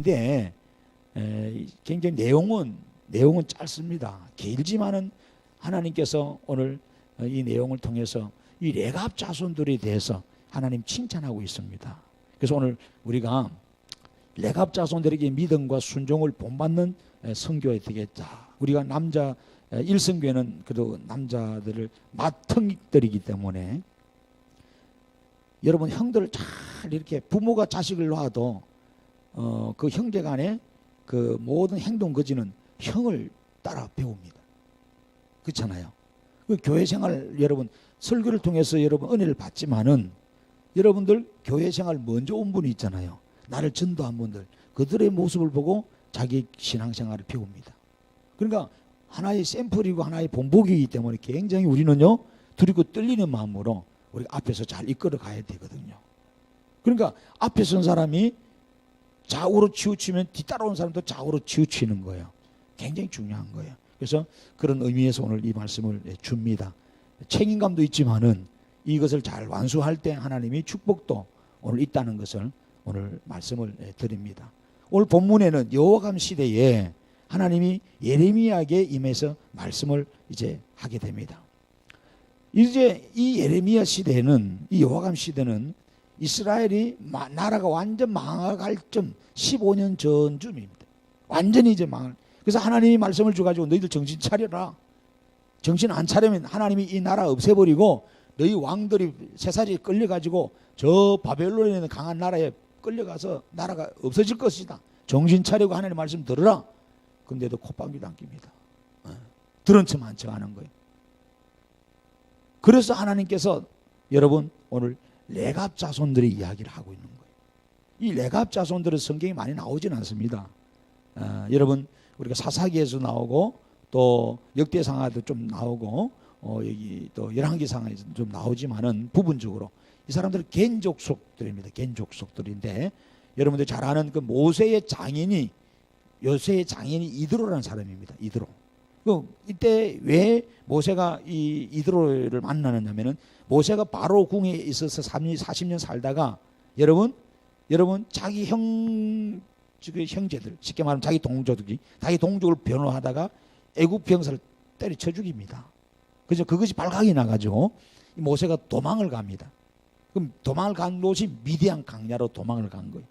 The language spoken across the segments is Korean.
근데 굉장히 내용은 짧습니다. 길지만은 하나님께서 오늘 이 내용을 통해서 이 레갑 자손들에 대해서 하나님 칭찬하고 있습니다. 그래서 오늘 우리가 레갑 자손들에게 믿음과 순종을 본받는 선교가 되겠다. 우리가 남자 일선교회는 그래도 남자들을 맏형들이기 때문에 여러분 형들을 잘 이렇게 부모가 자식을 낳아도 그 형제간에 그 모든 행동 거지는 형을 따라 배웁니다. 그렇잖아요. 그 교회 생활 여러분 설교를 통해서 여러분 은혜를 받지만은 여러분들 교회 생활 먼저 온 분이 있잖아요. 나를 전도한 분들 그들의 모습을 보고 자기 신앙생활을 배웁니다. 그러니까 하나의 샘플이고 하나의 본보기이기 때문에 굉장히 우리는요 두렵고 떨리는 마음으로 우리가 앞에서 잘 이끌어 가야 되거든요. 그러니까 앞에 선 사람이 좌우로 치우치면 뒤따라온 사람도 좌우로 치우치는 거예요. 굉장히 중요한 거예요. 그래서 그런 의미에서 오늘 이 말씀을 줍니다. 책임감도 있지만은 이것을 잘 완수할 때 하나님이 축복도 오늘 있다는 것을 오늘 말씀을 드립니다. 오늘 본문에는 여호와감 시대에 하나님이 예레미야에게 임해서 말씀을 이제 하게 됩니다. 이제 이 예레미야 시대는 이 여호와감 시대는 이스라엘이 나라가 완전 망할 점 15년 전쯤입니다. 완전히 이제 망할. 그래서 하나님이 말씀을 주가지고 너희들 정신 차려라. 정신 안 차리면 하나님이 이 나라 없애버리고 너희 왕들이 쇠사지에 끌려가지고 저 바벨론에 있는 강한 나라에 끌려가서 나라가 없어질 것이다. 정신 차리고 하나님 말씀 들으라. 근데도 콧방귀도 안 낍니다. 들은 척 한 척 하는 거예요. 그래서 하나님께서 여러분 오늘 레갑 자손들의 이야기를 하고 있는 거예요. 이 레갑 자손들은 성경에 많이 나오진 않습니다. 여러분 우리가 사사기에서 나오고 또 역대상하도 좀 나오고 여기 또 열왕기상에서 좀 나오지만은 부분적으로 이 사람들은 겐족속들입니다. 겐족속들인데 여러분들 잘 아는 그 모세의 장인이 요새의 장인이 이드로라는 사람입니다. 이드로. 이때 왜 모세가 이 이드로를 만나느냐면은 모세가 바로 궁에 있어서 40년 살다가 여러분 자기 형제들 쉽게 말하면 자기 동족을 변호하다가 애굽 병사를 때려쳐 죽입니다. 그래서 그것이 발각이 나가지고 모세가 도망을 갑니다. 그럼 도망을 간 곳이 미디안 강야로 도망을 간 거예요.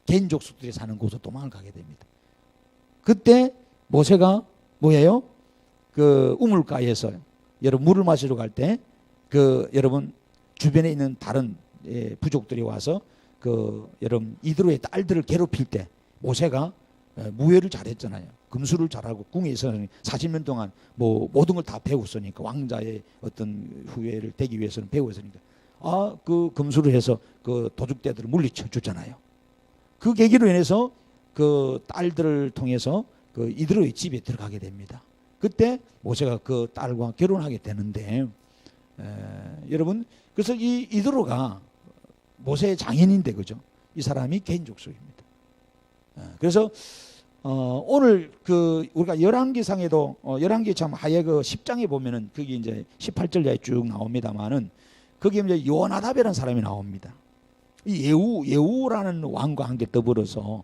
겐족속들이 사는 곳으로 도망을 가게 됩니다. 그때 모세가 뭐예요? 그 우물가에서 여러분 물을 마시러 갈 때 그 여러분 주변에 있는 다른 부족들이 와서 그 여러분 이드로의 딸들을 괴롭힐 때 모세가 무예를 잘했잖아요. 금수를 잘하고 궁에 있어서 40년 동안 뭐 모든 걸 다 배웠으니까 왕자의 어떤 후예를 되기 위해서는 배웠으니까 그 금수를 해서 그 도둑대들을 물리쳐 줬잖아요. 그 계기로 인해서 그 딸들을 통해서 그 이드로의 집에 들어가게 됩니다. 그때 모세가 그 딸과 결혼하게 되는데 여러분 그래서 이 이드로가 모세의 장인인데 그죠? 이 사람이 겐족속입니다. 그래서 오늘 그 우리가 열왕기상에도 열왕기 참 하에 그 10장에 보면은 거기 이제 18절에 쭉 나옵니다만은 거기에 이제 요나답이라는 사람이 나옵니다. 이 예후라는 왕과 함께 더불어서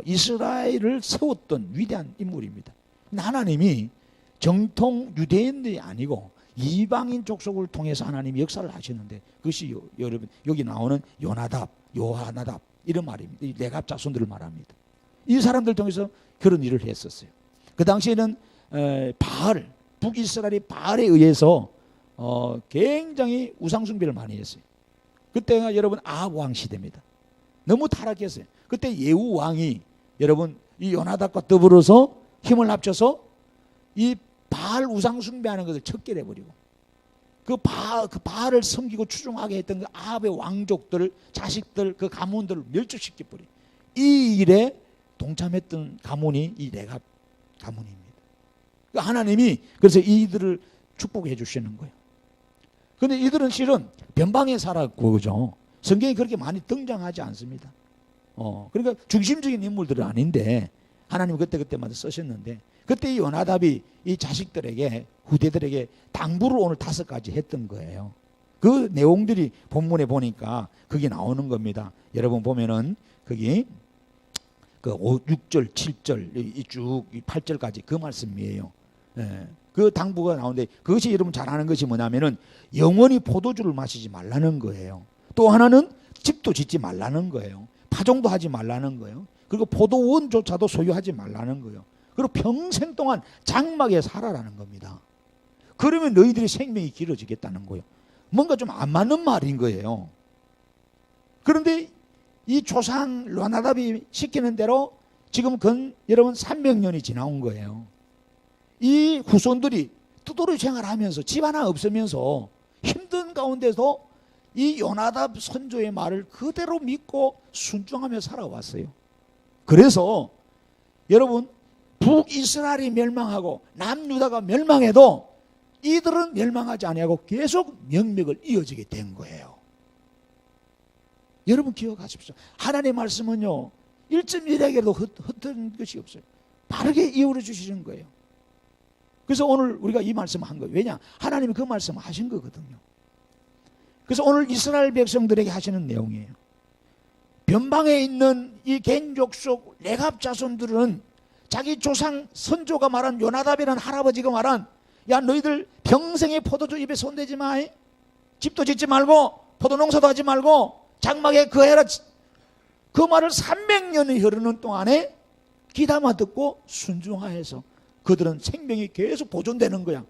이스라엘을 세웠던 위대한 인물입니다. 하나님이 정통 유대인들이 아니고 이방인 족속을 통해서 하나님이 역사를 하시는데 그것이 여러분 여기 나오는 요하나답 이런 말입니다. 이 레갑 자손들을 말합니다. 이 사람들 통해서 그런 일을 했었어요. 그 당시에는 북이스라엘이 바알에 의해서 굉장히 우상숭배를 많이 했어요. 그때가 여러분 아합 왕 시대입니다. 너무 타락했어요. 그때 예후 왕이 여러분 이 요나답과 더불어서 힘을 합쳐서 이 바알 우상 숭배하는 것을 척결해 버리고 그 바알을 섬기고 추종하게 했던 그 아합의 왕족들, 자식들, 그 가문들을 멸족시켜 버리. 이 일에 동참했던 가문이 이 레갑 가문입니다. 하나님이 그래서 이들을 축복해 주시는 거예요. 그런데 이들은 실은 변방에 살았고 그죠? 성경에 그렇게 많이 등장하지 않습니다. 그러니까 중심적인 인물들은 아닌데 하나님 그때마다 쓰셨는데 그때 이 요나답이 이 자식들에게 후대들에게 당부를 오늘 5가지 했던 거예요. 그 내용들이 본문에 보니까 그게 나오는 겁니다. 여러분 보면은 거기 그 6절, 7절, 쭉 8절까지 그 말씀이에요. 예. 그 당부가 나오는데 그것이 여러분 잘 아는 것이 뭐냐면은 영원히 포도주를 마시지 말라는 거예요. 또 하나는 집도 짓지 말라는 거예요. 파종도 하지 말라는 거예요. 그리고 포도원조차도 소유하지 말라는 거예요. 그리고 평생 동안 장막에 살아라는 겁니다. 그러면 너희들의 생명이 길어지겠다는 거예요. 뭔가 좀 안 맞는 말인 거예요. 그런데 이 조상 요나답이 시키는 대로 지금 여러분 300년이 지나온 거예요. 이 후손들이 뜨도리 생활하면서 집 하나 없으면서 힘든 가운데서 이 요나답 선조의 말을 그대로 믿고 순종하며 살아왔어요. 그래서 여러분 북이스라엘이 멸망하고 남유다가 멸망해도 이들은 멸망하지 아니하고 계속 명맥을 이어지게 된 거예요. 여러분 기억하십시오. 하나님의 말씀은요 1.1에게도 흩은 것이 없어요. 바르게 이어져 주시는 거예요. 그래서 오늘 우리가 이 말씀을 한 거예요. 왜냐? 하나님이 그 말씀을 하신 거거든요. 그래서 오늘 이스라엘 백성들에게 하시는 내용이에요. 변방에 있는 이 겐족 속 레갑 자손들은 자기 조상 선조가 말한 요나답이라는 할아버지가 말한 야 너희들 평생에 포도주 입에 손대지 마. 집도 짓지 말고 포도농사도 하지 말고 장막에 거해라. 그 말을 300년이 흐르는 동안에 귀담아 듣고 순종하여서 그들은 생명이 계속 보존되는 거야.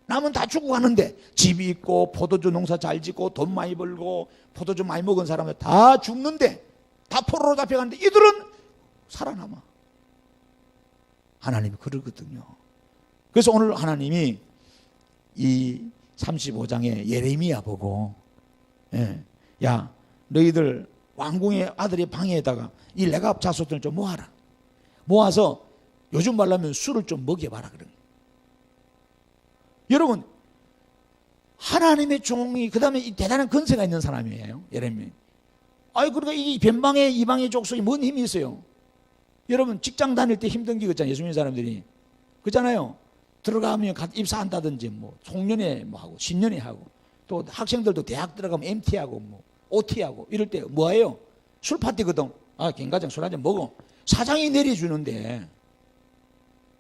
남은 다 죽어가는데 집이 있고 포도주 농사 잘 짓고 돈 많이 벌고 포도주 많이 먹은 사람은 다 죽는데 다 포로로 잡혀가는데 이들은 살아남아. 하나님이 그러거든요. 그래서 오늘 하나님이 이 35장에 예레미야 보고 야 너희들 왕궁의 아들의 방에다가 이 레갑 자손들을 좀 모아라. 모아서 요즘 말로 하면 술을 좀 먹여봐라 그런 거예요. 여러분 하나님의 종이 그 다음에 이 대단한 권세가 있는 사람이에요. 예레미야. 그러니까 이 변방의 이방의 족속이 뭔 힘이 있어요. 여러분 직장 다닐 때 힘든 게 있잖아요. 예수 믿는 사람들이 그렇잖아요. 들어가면 입사한다든지 뭐 송년회 뭐 하고 신년회 하고 또 학생들도 대학 들어가면 MT하고 뭐 OT하고 이럴 때 뭐예요? 술 파티거든. 김과장 술 한잔 먹어. 사장이 내려주는데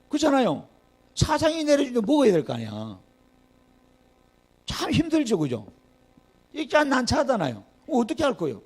그렇잖아요. 사장이 내려주는데 먹어야 될 거 아니야. 참 힘들죠, 그죠? 이게 난처하잖아요. 어떻게 할 거예요?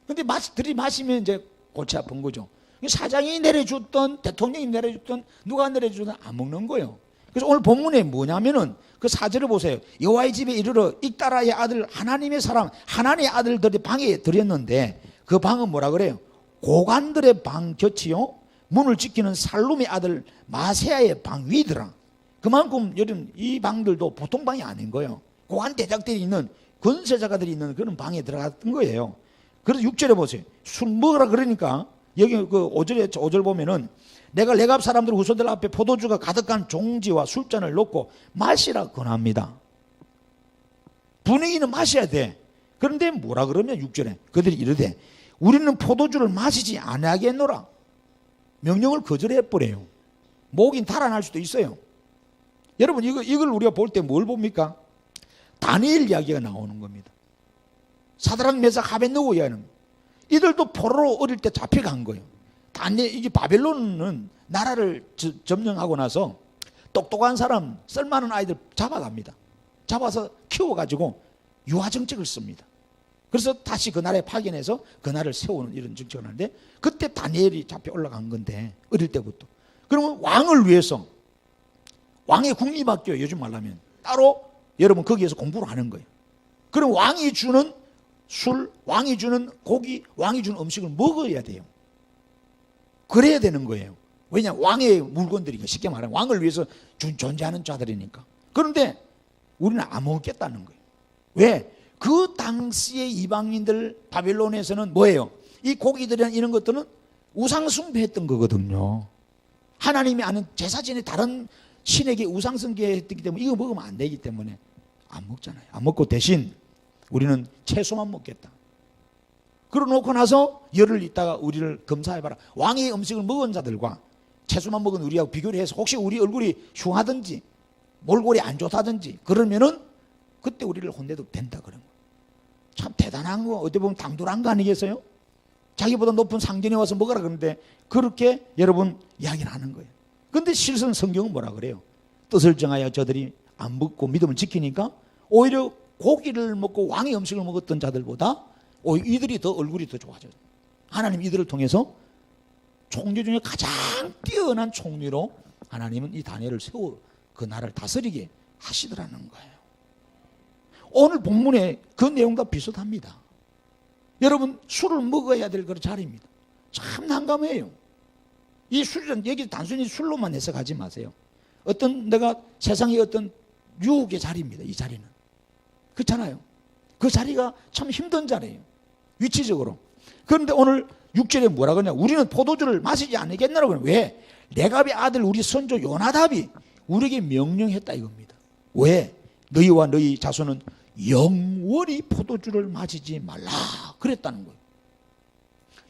근데 들이마시면 이제 골치 아픈 거죠. 사장이 내려줬던 대통령이 내려줬던 누가 내려주든 안 먹는 거예요. 그래서 오늘 본문에 뭐냐면은 그 4절을 보세요. 여호와의 집에 이르러 익다라의 아들 하나님의 사람 하나님의 아들들이 방에 들였는데 그 방은 뭐라 그래요? 고관들의 방 곁이요 문을 지키는 살룸의 아들 마세야의 방 위더라. 그만큼 여러분 이 방들도 보통 방이 아닌 거예요. 고관 대작들이 있는 권세자가들이 있는 그런 방에 들어갔던 거예요. 그래서 6절에 보세요. 술 먹으라 그러니까 여기 그 5절 보면은 내가 레갑 사람들 후손들 앞에 포도주가 가득한 종지와 술잔을 놓고 마시라 권합니다. 분위기는 마셔야 돼. 그런데 뭐라 그러면 6절에 그들이 이르되 우리는 포도주를 마시지 아니하겠노라. 명령을 거절해 버려요. 목이 달아날 수도 있어요. 여러분 이걸 우리가 볼 때 뭘 봅니까? 다니엘 이야기가 나오는 겁니다. 사드락 메삭 아벳느고 이야기는 이들도 포로로 어릴 때 잡혀간 거예요. 이게 바벨론은 나라를 점령하고 나서 똑똑한 사람, 쓸만한 아이들 잡아갑니다. 잡아서 키워가지고 유아 정책을 씁니다. 그래서 다시 그 나라에 파견해서 그 나라를 세우는 이런 정책을 하는데 그때 다니엘이 잡혀 올라간 건데 어릴 때부터. 그러면 왕을 위해서 왕의 국립학교 요즘 말하면 따로 여러분 거기에서 공부를 하는 거예요. 그럼 왕이 주는 술, 왕이 주는 고기, 왕이 주는 음식을 먹어야 돼요. 그래야 되는 거예요. 왜냐 왕의 물건들이니까 쉽게 말하면 왕을 위해서 존재하는 자들이니까. 그런데 우리는 안 먹겠다는 거예요. 왜? 그 당시의 이방인들 바빌론에서는 뭐예요? 이 고기들이나 이런 것들은 우상숭배했던 거거든요. 하나님이 아는 제사진이 다른 신에게 우상숭배했기 때문에 이거 먹으면 안 되기 때문에 안 먹잖아요. 안 먹고 대신 우리는 채소만 먹겠다. 그러놓고 나서 열흘 있다가 우리를 검사해봐라. 왕의 음식을 먹은 자들과 채소만 먹은 우리하고 비교를 해서 혹시 우리 얼굴이 흉하든지 몰골이 안 좋다든지 그러면은 그때 우리를 혼내도 된다 그런 거. 참 대단한 거 어떻게 보면 당돌한 거 아니겠어요? 자기보다 높은 상전이 와서 먹으라 그러는데 그렇게 여러분 이야기를 하는 거예요. 그런데 실은 성경은 뭐라 그래요? 뜻을 정하여 저들이 안 먹고 믿음을 지키니까 오히려 고기를 먹고 왕의 음식을 먹었던 자들보다 오히려 이들이 더 얼굴이 더 좋아져요. 하나님 이들을 통해서 총리 중에 가장 뛰어난 총리로 하나님은 이 다니엘을 세워 그 나라를 다스리게 하시더라는 거예요. 오늘 본문에 그 내용과 비슷합니다. 여러분 술을 먹어야 될 그런 자리입니다. 참 난감해요. 이 술이란 얘기 단순히 술로만 해석하지 마세요. 어떤 내가 세상의 어떤 유혹의 자리입니다. 이 자리는 그렇잖아요. 그 자리가 참 힘든 자리예요. 위치적으로. 그런데 오늘 6절에 뭐라 그러냐? 우리는 포도주를 마시지 않겠느라고. 왜? 레갑의 아들 우리 선조 요나답이 우리에게 명령했다 이겁니다. 왜? 너희와 너희 자손은 영원히 포도주를 마시지 말라 그랬다는 거예요.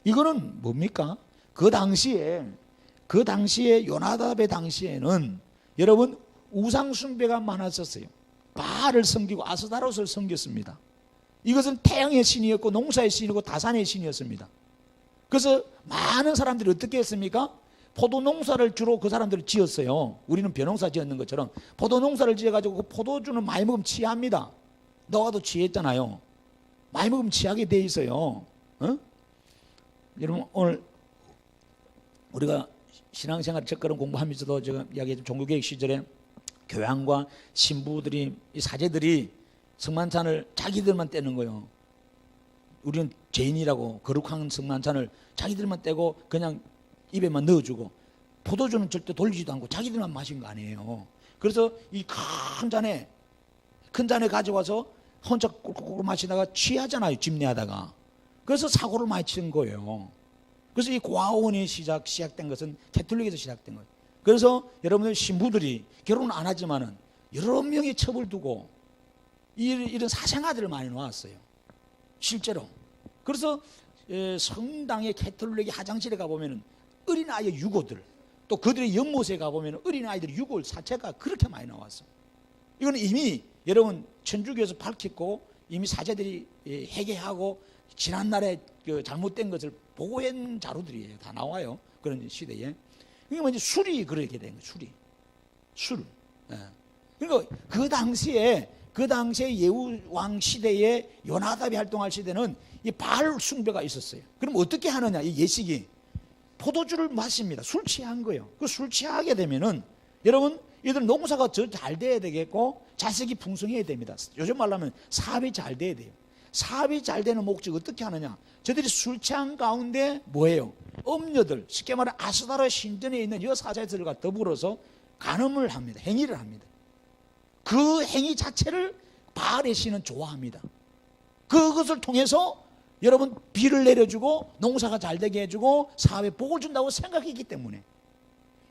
이거는 뭡니까? 그 당시에 요나답의 당시에는 여러분 우상 숭배가 많았었어요. 바알을 섬기고 아스타롯을 섬겼습니다. 이것은 태양의 신이었고 농사의 신이고 다산의 신이었습니다. 그래서 많은 사람들이 어떻게 했습니까? 포도 농사를 주로 그 사람들을 지었어요. 우리는 벼농사 지었는 것처럼 포도 농사를 지어가지고 그 포도주는 많이 먹으면 취합니다. 너와도 취했잖아요. 많이 먹으면 취하게 돼 있어요. 어? 여러분 오늘 우리가 신앙생활 첫걸음 공부하면서도 제가 이야기했던 종교개혁 시절에 교황과 신부들이 이 사제들이 성만찬을 자기들만 떼는 거예요. 우리는 죄인이라고 거룩한 성만찬을 자기들만 떼고 그냥 입에만 넣어주고 포도주는 절대 돌리지도 않고 자기들만 마신 거 아니에요. 그래서 이 큰 잔에 가져와서 혼자 꿀꿀꿀 마시다가 취하잖아요. 집내하다가. 그래서 사고를 많이 친 거예요. 그래서 이 고아원이 시작된 것은 캐톨릭에서 시작된 거예요. 그래서 여러분들 신부들이 결혼은 안 하지만은 여러 명의 첩을 두고 이런 사생아들을 많이 놓았어요. 실제로. 그래서 성당의 캐톨릭의 화장실에 가보면은 어린아이의 유고들, 또 그들의 연못에 가보면 어린아이들의 유골 사체가 그렇게 많이 나왔어요. 이거는 이미 여러분 천주교에서 밝혔고 이미 사제들이 회개하고 지난날에 그 잘못된 것을 보고한 자료들이에요. 다 나와요. 그런 시대에. 그게 뭐지? 술이 그렇게 된 거예요. 술. 예. 그러니까 그 당시에 예후왕 시대에 요나답이 활동할 시대는 이 바알 숭배가 있었어요. 그럼 어떻게 하느냐? 이 예식이 포도주를 마십니다. 술 취한 거예요. 그 술 취하게 되면은 여러분 이들 농사가 더 잘 돼야 되겠고 자식이 풍성해야 됩니다. 요즘 말로 하면 사업이 잘 돼야 돼요. 사업이 잘 되는 목적 어떻게 하느냐? 저들이 술 취한 가운데 뭐예요? 엄녀들, 쉽게 말해 아스타로 신전에 있는 여사제들과 더불어서 간음을 합니다. 행위를 합니다. 그 행위 자체를 바알의 신은 좋아합니다. 그것을 통해서 여러분 비를 내려주고 농사가 잘 되게 해주고 사업에 복을 준다고 생각했기 때문에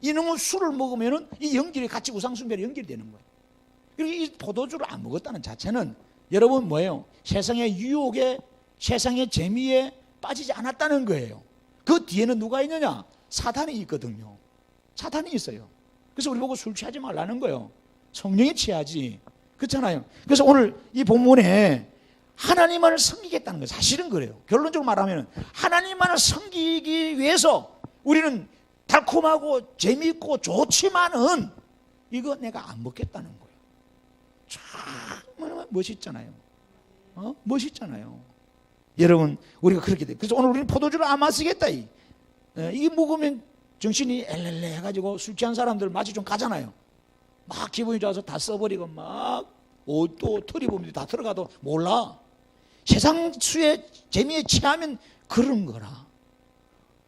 이놈의 술을 먹으면 이 연결이 같이 우상숭배로 연결이 되는 거예요. 그리고 이 포도주를 안 먹었다는 자체는 여러분 뭐예요? 세상의 유혹에 세상의 재미에 빠지지 않았다는 거예요. 그 뒤에는 누가 있느냐? 사탄이 있거든요. 사탄이 있어요. 그래서 우리 보고 술 취하지 말라는 거예요. 성령에 취하지. 그렇잖아요. 그래서 오늘 이 본문에 하나님만을 섬기겠다는 거예요. 사실은 그래요. 결론적으로 말하면 하나님만을 섬기기 위해서 우리는 달콤하고 재미있고 좋지만은 이거 내가 안 먹겠다는 거예요. 정말 멋있잖아요. 멋있잖아요. 여러분 우리가 그렇게 돼요. 그래서 오늘 우리는 포도주를 안 마시겠다. 이게 먹으면 정신이 엘렐레 해가지고 술 취한 사람들 맛이 좀 가잖아요. 막 기분이 좋아서 다 써버리고 막 옷도 털이 보면 다 들어가도 몰라. 세상 수의 재미에 취하면 그런 거라.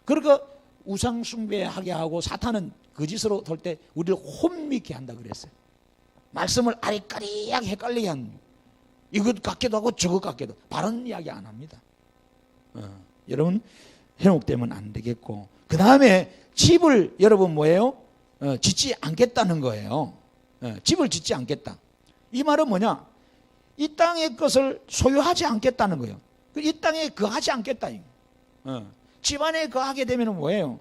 그러니까 우상 숭배하게 하고 사탄은 거짓으로 돌 때 우리를 혼미케 한다 그랬어요. 말씀을 아리까리하게 헷갈리게 한 이것 같기도 하고 저것 같기도 바른 이야기 안 합니다. 여러분 현혹되면 안 되겠고 그 다음에 집을 여러분 뭐예요? 짓지 않겠다는 거예요. 집을 짓지 않겠다. 이 말은 뭐냐? 이 땅의 것을 소유하지 않겠다는 거예요. 이 땅에 거하지 않겠다. 집안에 거하게 되면 뭐예요?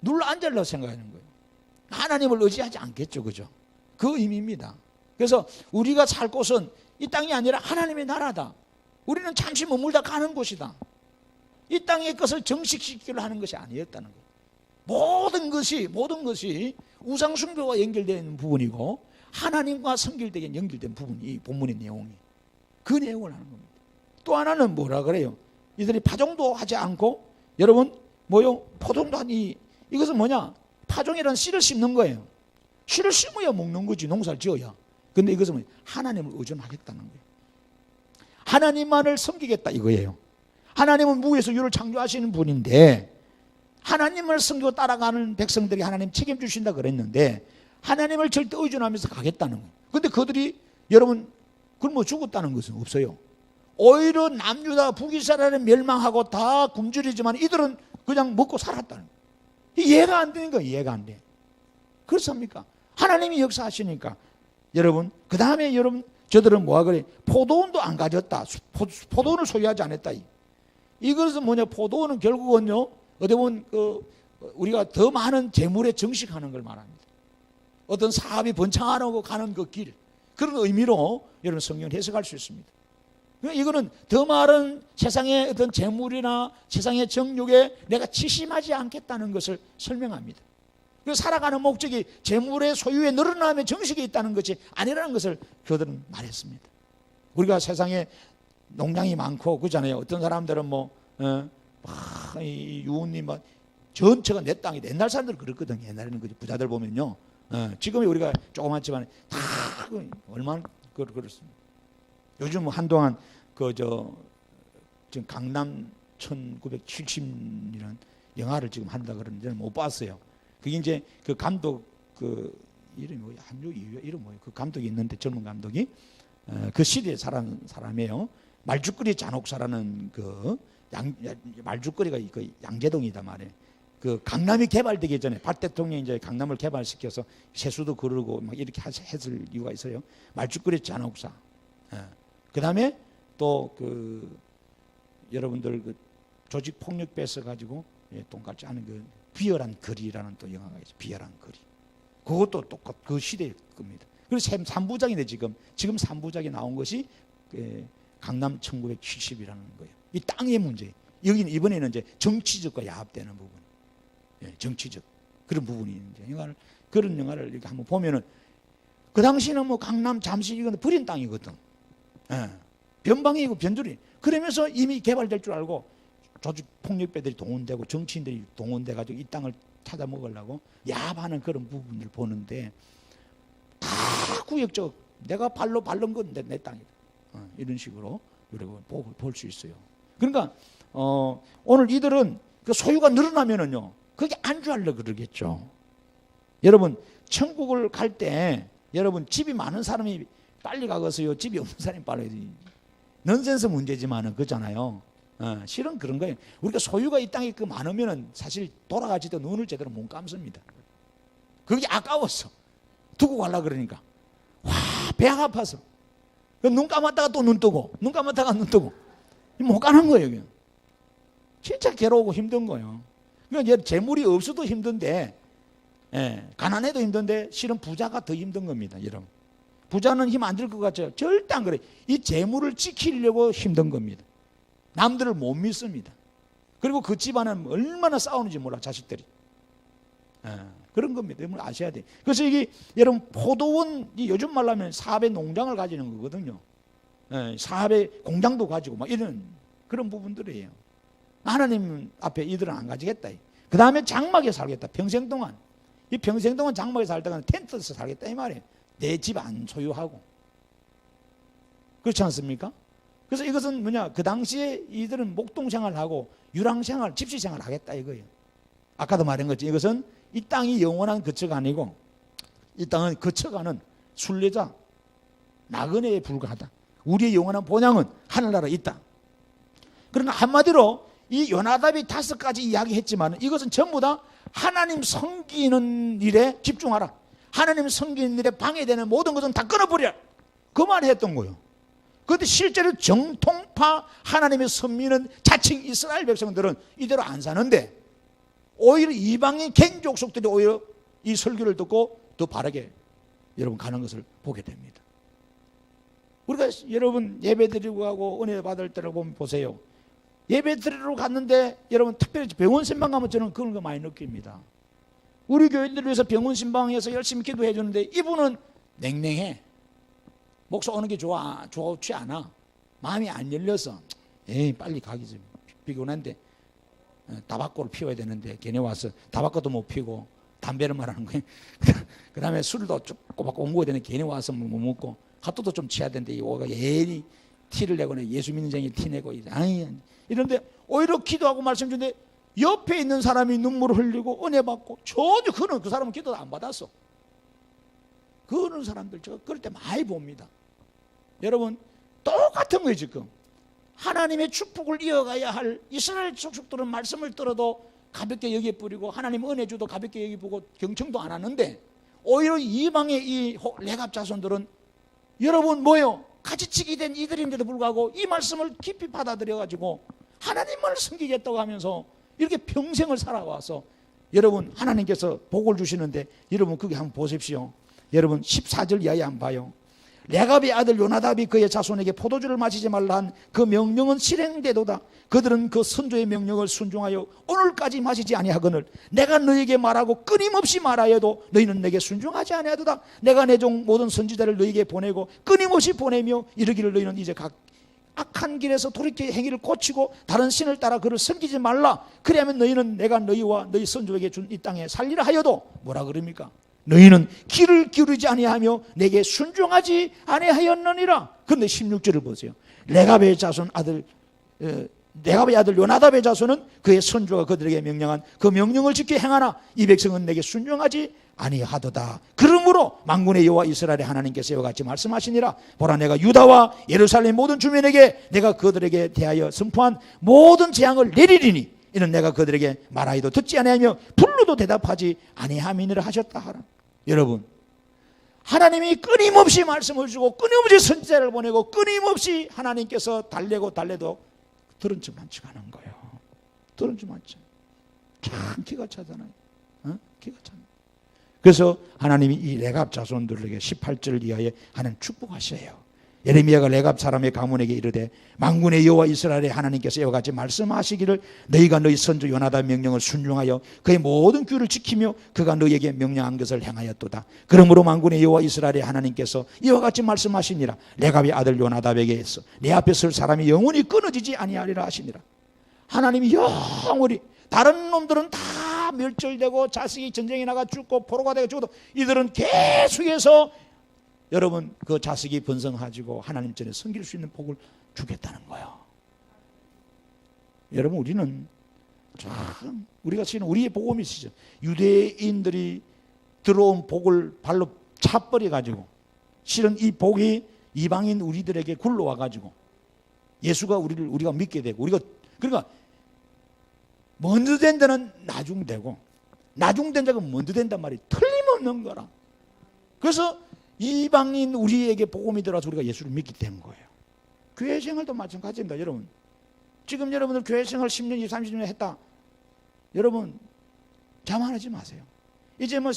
눌러 앉으려고 생각하는 거예요. 하나님을 의지하지 않겠죠. 그죠? 그 의미입니다. 그래서 우리가 살 곳은 이 땅이 아니라 하나님의 나라다. 우리는 잠시 머물다 가는 곳이다. 이 땅의 것을 정식시키려 하는 것이 아니었다는 거예요. 모든 것이 우상 숭배와 연결되는 부분이고 하나님과 성결되게 연결된 부분이 이 본문의 내용이 그 내용을 하는 겁니다. 또 하나는 뭐라 그래요? 이들이 파종도 하지 않고 여러분 뭐요? 포종도 하니 이것은 뭐냐? 파종이라는 씨를 심는 거예요. 씨를 심어야 먹는 거지 농사를 지어야. 근데 이것은 뭐냐? 하나님을 의존하겠다는 거예요. 하나님만을 섬기겠다 이거예요. 하나님은 무에서 유를 창조하시는 분인데 하나님을 섬기고 따라가는 백성들이 하나님 책임주신다 그랬는데 하나님을 절대 의존하면서 가겠다는 거예요. 근데 그들이 여러분 굶어 죽었다는 것은 없어요. 오히려 남유다 북이스라엘은 멸망하고 다 굶주리지만 이들은 그냥 먹고 살았다는 거예요. 이해가 안 되는 거예요. 이해가 안 돼. 그렇습니까? 하나님이 역사하시니까 여러분 그 다음에 여러분 저들은 뭐가 그래? 포도원도 안 가졌다. 포도원을 소유하지 않았다. 이것은 뭐냐? 포도원은 결국은요 어디 보면 우리가 더 많은 재물에 정식하는 걸 말합니다. 어떤 사업이 번창하고 가는 그 길, 그런 의미로 여러분 성경을 해석할 수 있습니다. 이거는 더 많은 세상의 어떤 재물이나 세상의 정욕에 내가 치심하지 않겠다는 것을 설명합니다. 그래서 살아가는 목적이 재물의 소유에 늘어나며 정식이 있다는 것이 아니라는 것을 그들은 말했습니다. 우리가 세상에 농장이 많고 그러잖아요. 어떤 사람들은 이 유언님 전체가 내 땅이 옛날 사람들 그랬거든요. 옛날에는 부자들 보면요. 지금이 우리가 조그맣지만 다 얼마나 그렇습니다. 요즘 한동안 지금 강남 1970이라는 영화를 지금 한다 그러는데 저는 못 봤어요. 그게 이제 그 감독 이름이 뭐야? 한류 이름 뭐예요? 그 감독이 있는데 젊은 감독이 그 시대에 살아는 사람이에요. 말죽거리 잔혹사라는 말죽거리가 그 양재동이다 말이에요. 그 강남이 개발되기 전에 박 대통령이 이제 강남을 개발시켜서 세수도 그러고 막 이렇게 했을 이유가 있어요. 말죽거리 잔혹사. 그 다음에 또 여러분들 조직 폭력 뺏어 가지고 똥같지 않은 비열한 거리라는 또 영화가 있어요. 비열한 거리. 그것도 똑같 그 시대의 겁니다. 그래서 3부작인데 지금 3부작이 나온 것이 강남 1970이라는 거예요. 이 땅의 문제. 여기는 이번에는 이제 정치적과 야합되는 부분. 정치적 그런 부분이 이제 그런 영화를 이렇게 한번 보면은 그 당시는 강남 잠실 이건 버린 땅이거든. 변방이고 변두리. 그러면서 이미 개발될 줄 알고 조직 폭력배들이 동원되고 정치인들이 동원돼 가지고 이 땅을 찾아 먹으려고 야합하는 그런 부분을 보는데 다 구역적 내가 발로 밟은 건 내 땅이다. 이런 식으로 우리가 볼 수 있어요. 그러니까 오늘 이들은 그 소유가 늘어나면은요 그게 안주하려고 그러겠죠. 여러분 천국을 갈 때 여러분 집이 많은 사람이 빨리 가겠어요? 집이 없는 사람이 빨리 가지. 넌센스 문제지만은 그렇잖아요. 실은 그런 거예요. 우리가 소유가 이 땅에 많으면은 사실 돌아가지도 눈을 제대로 못 감습니다. 그게 아까웠어. 두고 가려고 그러니까. 와, 배가 아파서. 눈 감았다가 또 눈 뜨고, 눈 감았다가 눈 뜨고. 못 가는 거예요. 그냥. 진짜 괴로우고 힘든 거예요. 그러니까 재물이 없어도 힘든데, 가난해도 힘든데, 실은 부자가 더 힘든 겁니다. 여러분. 부자는 힘 안 들 것 같죠? 절대 안 그래. 이 재물을 지키려고 힘든 겁니다. 남들을 못 믿습니다. 그리고 그 집안은 얼마나 싸우는지 몰라, 자식들이. 그런 겁니다. 여러분 아셔야 돼. 그래서 이게 여러분 포도원이 요즘 말로 하면 사업의 농장을 가지는 거거든요. 사업의 공장도 가지고 막 이런 그런 부분들이에요. 하나님 앞에 이들은 안 가지겠다. 그 다음에 장막에 살겠다. 평생 동안. 이 평생 동안 장막에 살다가 텐트에서 살겠다 이 말이에요. 내 집 안 소유하고. 그렇지 않습니까? 그래서 이것은 뭐냐? 그 당시에 이들은 목동생활을 하고 유랑생활, 집시생활을 하겠다 이거예요. 아까도 말한 것처럼 이것은 이 땅이 영원한 거처가 아니고 이 땅은 거처가는 순례자, 나그네에 불과하다. 우리의 영원한 본향은 하늘나라에 있다. 그러니까 한마디로 이 요나답이 5가지 이야기했지만 이것은 전부 다 하나님 섬기는 일에 집중하라. 하나님 섬기는 일에 방해되는 모든 것은 다 끊어버려. 그 말 했던 거예요. 그런데 실제로 정통파 하나님의 섬기는 자칭 이스라엘 백성들은 이대로 안 사는데 오히려 이방인 개인 족속들이 오히려 이 설교를 듣고 더 바르게 여러분 가는 것을 보게 됩니다. 우리가 여러분 예배드리고 하고 은혜 받을 때를 보면 보세요. 예배 드리러 갔는데 여러분 특별히 병원 신방 가면 저는 그런 거 많이 느낍니다. 우리 교인들을 위해서 병원 신방에서 열심히 기도해 주는데 이분은 냉랭해. 목사 오는 게 좋지 않아. 마음이 안 열려서 에이 빨리 가기 좀 피곤한데 타바코를 피워야 되는데 걔네 와서 타바코도 못 피고 담배를 말하는 거예요. 그 다음에 술도 꼬박꼬박 먹어야 되는데 걔네 와서 못 먹고 핫도도 좀 취해야 되는데 이거가 예리 티를 내고 예수 믿는 쟁이 티 내고 이런데 오히려 기도하고 말씀 주는데 옆에 있는 사람이 눈물을 흘리고 은혜 받고 전혀 그 사람은 기도도 안 받았어. 그런 사람들 제가 그럴 때 많이 봅니다. 여러분 똑같은 거예요. 지금 하나님의 축복을 이어가야 할 이스라엘 족속들은 말씀을 들어도 가볍게 여기에 뿌리고 하나님 은혜 주도 가볍게 여기 보고 경청도 안 하는데 오히려 이방의 이 레갑 자손들은 여러분 뭐요? 가지치기 된 이들인데도 불구하고 이 말씀을 깊이 받아들여 가지고 하나님을 섬기겠다고 하면서 이렇게 평생을 살아와서 여러분 하나님께서 복을 주시는데 여러분 그게 한번 보십시오. 여러분 14절 이하에 한번 봐요. 레갑의 아들 요나답이 그의 자손에게 포도주를 마시지 말라 한 그 명령은 실행되도다. 그들은 그 선조의 명령을 순종하여 오늘까지 마시지 아니하거늘 내가 너에게 말하고 끊임없이 말하여도 너희는 내게 순종하지 아니하도다. 내가 내 종 모든 선지자를 너에게 보내고 끊임없이 보내며 이르기를 너희는 이제 각 악한 길에서 돌이켜 행위를 고치고 다른 신을 따라 그를 섬기지 말라. 그리하면 너희는 내가 너희와 너희 선조에게 준 이 땅에 살리라 하여도 뭐라 그럽니까? 너희는 귀를 기울이지 아니하며 내게 순종하지 아니하였느니라. 그런데 16절을 보세요. 레갑의 아들 요나답의 자손은 그의 선조가 그들에게 명령한 그 명령을 지켜 행하나 이 백성은 내게 순종하지 아니하도다. 그러므로 만군의 여호와 이스라엘의 하나님께서 이와 같이 말씀하시니라. 보라 내가 유다와 예루살렘 모든 주민에게 내가 그들에게 대하여 선포한 모든 재앙을 내리리니 이는 내가 그들에게 말하여도 듣지 아니하며 불러도 대답하지 아니함이니라 하셨다 하라. 여러분 하나님이 끊임없이 말씀을 주고 끊임없이 선지자를 보내고 끊임없이 하나님께서 달래도 들은 척 만치 하는 거예요. 들은 척 만치. 참 기가 차잖아요. 기가 차네. 그래서 하나님이 이 레갑 자손들에게 18절 이하에 하나님 축복하셔요. 예레미야가 레갑 사람의 가문에게 이르되 만군의 여호와 이스라엘의 하나님께서 이와 같이 말씀하시기를 너희가 너희 선조 요나답 명령을 순종하여 그의 모든 규를 지키며 그가 너희에게 명령한 것을 행하였도다. 그러므로 만군의 여호와 이스라엘의 하나님께서 이와 같이 말씀하시니라. 레갑의 아들 요나답에게서 내 앞에 설 사람이 영원히 끊어지지 아니하리라 하시니라. 하나님이 영원히 다른 놈들은 다 멸절되고 자식이 전쟁에 나가 죽고 포로가 되고 죽어도 이들은 계속해서 여러분 그 자식이 번성하시고 하나님 전에 섬길 수 있는 복을 주겠다는 거예요. 여러분 우리는 참 우리가 지금 우리의 복음이시죠. 유대인들이 들어온 복을 발로 차버려 가지고 실은 이 복이 이방인 우리들에게 굴러와 가지고 예수가 우리가 믿게 되고 우리가 그러니까 먼저 된 데는 나중되고 나중된 자가 먼저 된단 말이 틀림없는 거라. 그래서 이방인 우리에게 복음이 들어와서 우리가 예수를 믿기 때문인 거예요. 교회 생활도 마찬가지입니다. 여러분 지금 여러분들 교회 생활 10년, 20, 30년 했다. 여러분 자만하지 마세요. 이제 뭐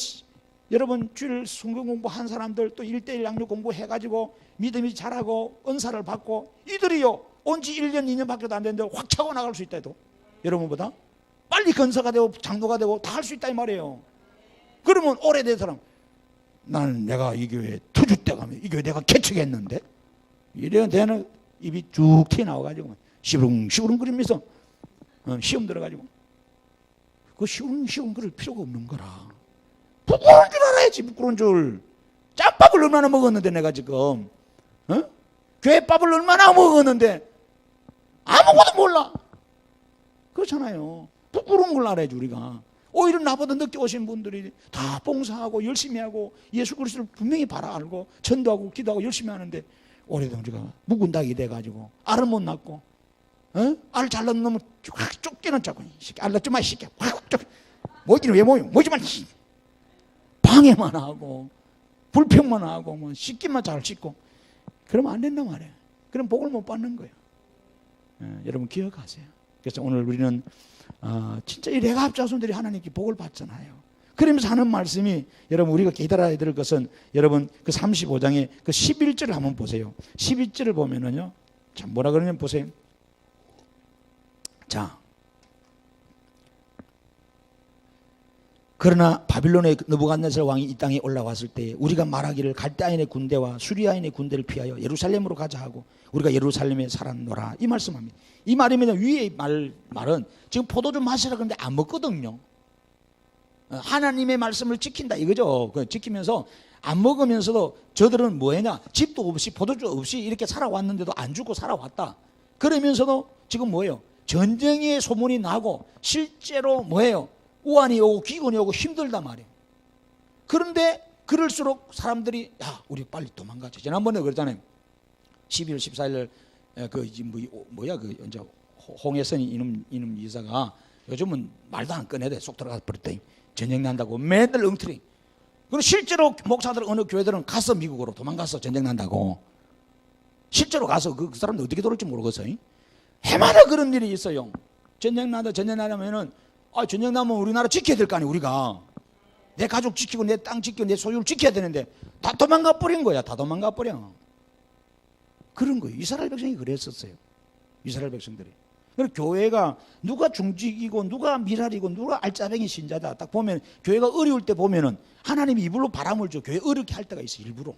여러분 주일 성경 공부한 사람들 또 1:1 양육 공부해가지고 믿음이 자라고 은사를 받고 이들이요 온지 1년, 2년밖에 안 됐는데 확 차고 나갈 수 있다 해도 여러분보다 빨리 건사가 되고 장로가 되고 다 할 수 있다 이 말이에요. 그러면 오래된 사람 나는 내가 이 교회 투주 때 가면 이 교회 내가 개척했는데 이래야 되는 입이 쭉 튀어나와가지고 시부릉시부릉 거리면서 시험 들어가지고 그 시부릉시부릉 그럴 필요가 없는 거라. 부끄러운 줄 알아야지. 부끄러운 줄. 짬밥을 얼마나 먹었는데 내가 지금 교회밥을 얼마나 먹었는데 아무것도 몰라. 그렇잖아요. 부끄러운 걸 알아야지 우리가. 오히려 나보다 늦게 오신 분들이 다 봉사하고 열심히 하고 예수 그리스도를 분명히 알고 전도하고 기도하고 열심히 하는데 오래된 우리가 묵은 닭이 돼가지고 알을 못 낳고 알 잘 낳는 놈은 확 쫓기는 자고 알 낳지 마 이 새끼야 확 쫓 뭐기는 왜 모여 뭐지만 방해만 하고 불평만 하고 뭐 씻기만 잘 씻고 그러면 안 된단 말이에요. 그럼 복을 못 받는 거예요. 여러분 기억하세요. 그래서 오늘 우리는 진짜 이 레갑 자손들이 하나님께 복을 받잖아요. 그러면서 하는 말씀이 여러분 우리가 깨달아야 될 것은 여러분 그 35장의 그 11절을 한번 보세요. 11절을 보면은요. 참 뭐라 그러냐면 보세요. 자, 그러나 바빌론의 느부갓네살 왕이 이 땅에 올라왔을 때 우리가 말하기를 갈대아인의 군대와 수리아인의 군대를 피하여 예루살렘으로 가자 하고 우리가 예루살렘에 살았노라 이 말씀합니다. 이 말이면 위에 말은 지금 포도주 마시라 그러는데 안 먹거든요. 하나님의 말씀을 지킨다 이거죠. 지키면서 안 먹으면서도 저들은 뭐했냐, 집도 없이 포도주 없이 이렇게 살아왔는데도 안 죽고 살아왔다. 그러면서도 지금 뭐예요, 전쟁의 소문이 나고 실제로 뭐예요, 우환이 오고 기근이 오고 힘들단 말이에요. 그런데 그럴수록 사람들이 야 우리 빨리 도망가자. 지난번에 그랬잖아요. 12월 14일 그 뭐야 그 이제 홍해선 이놈 이사가 요즘은 말도 안 꺼내대. 쏙 들어가서 버렸더니 전쟁 난다고 맨날 엉터리. 그리고 실제로 목사들 어느 교회들은 가서 미국으로 도망가서 전쟁 난다고. 실제로 가서 그 사람들 어떻게 돌을지 모르겠어요. 해마다 그런 일이 있어요. 전쟁 나면은 전쟁 나면 우리나라 지켜야 될 거 아니에요. 우리가 내 가족 지키고 내 땅 지키고 내 소유를 지켜야 되는데 다 도망가 버린 거야. 다 도망가 버려. 그런 거예요. 이스라엘 백성이 그랬었어요. 이스라엘 백성들이. 그래서 교회가 누가 중직이고 누가 미랄이고 누가 알짜배기 신자다 딱 보면 교회가 어려울 때 보면은 하나님이 이불로 바람을 줘. 교회 어렵게 할 때가 있어. 일부러.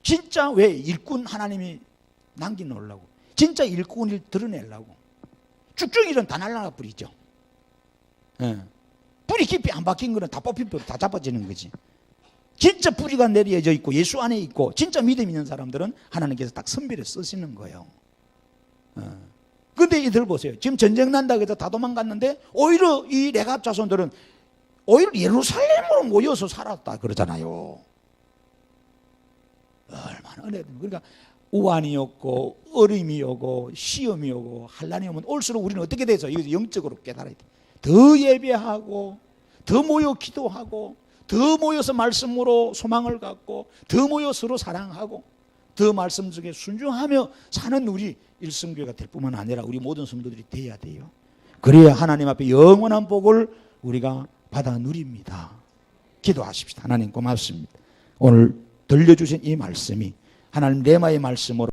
진짜 왜 일꾼 하나님이 남겨놓으려고. 진짜 일꾼을 드러내려고. 쭉쭉이는 다 날라가 버리죠. 뿌리 깊이 안 박힌 거는 다 뽑히고 다 잡아지는 거지. 진짜 뿌리가 내려져 있고 예수 안에 있고 진짜 믿음 있는 사람들은 하나님께서 딱 선별해 쓰시는 거예요. 근데 이들 보세요. 지금 전쟁 난다고 해서 다 도망갔는데 오히려 이 레갑 자손들은 오히려 예루살렘으로 모여서 살았다 그러잖아요. 얼마나 은혜입니다. 그러니까 우환이 오고 어림이 오고 시험이 오고 환난이 오면 올수록 우리는 어떻게 돼서 이거 영적으로 깨달아야 돼. 더 예배하고 더 모여 기도하고 더 모여서 말씀으로 소망을 갖고 더 모여 서로 사랑하고 더 말씀 속에 순종하며 사는 우리 일성교회가 될 뿐만 아니라 우리 모든 성도들이 돼야 돼요. 그래야 하나님 앞에 영원한 복을 우리가 받아 누립니다. 기도하십시다. 하나님 고맙습니다. 오늘 들려주신 이 말씀이 하나님 레마의 말씀으로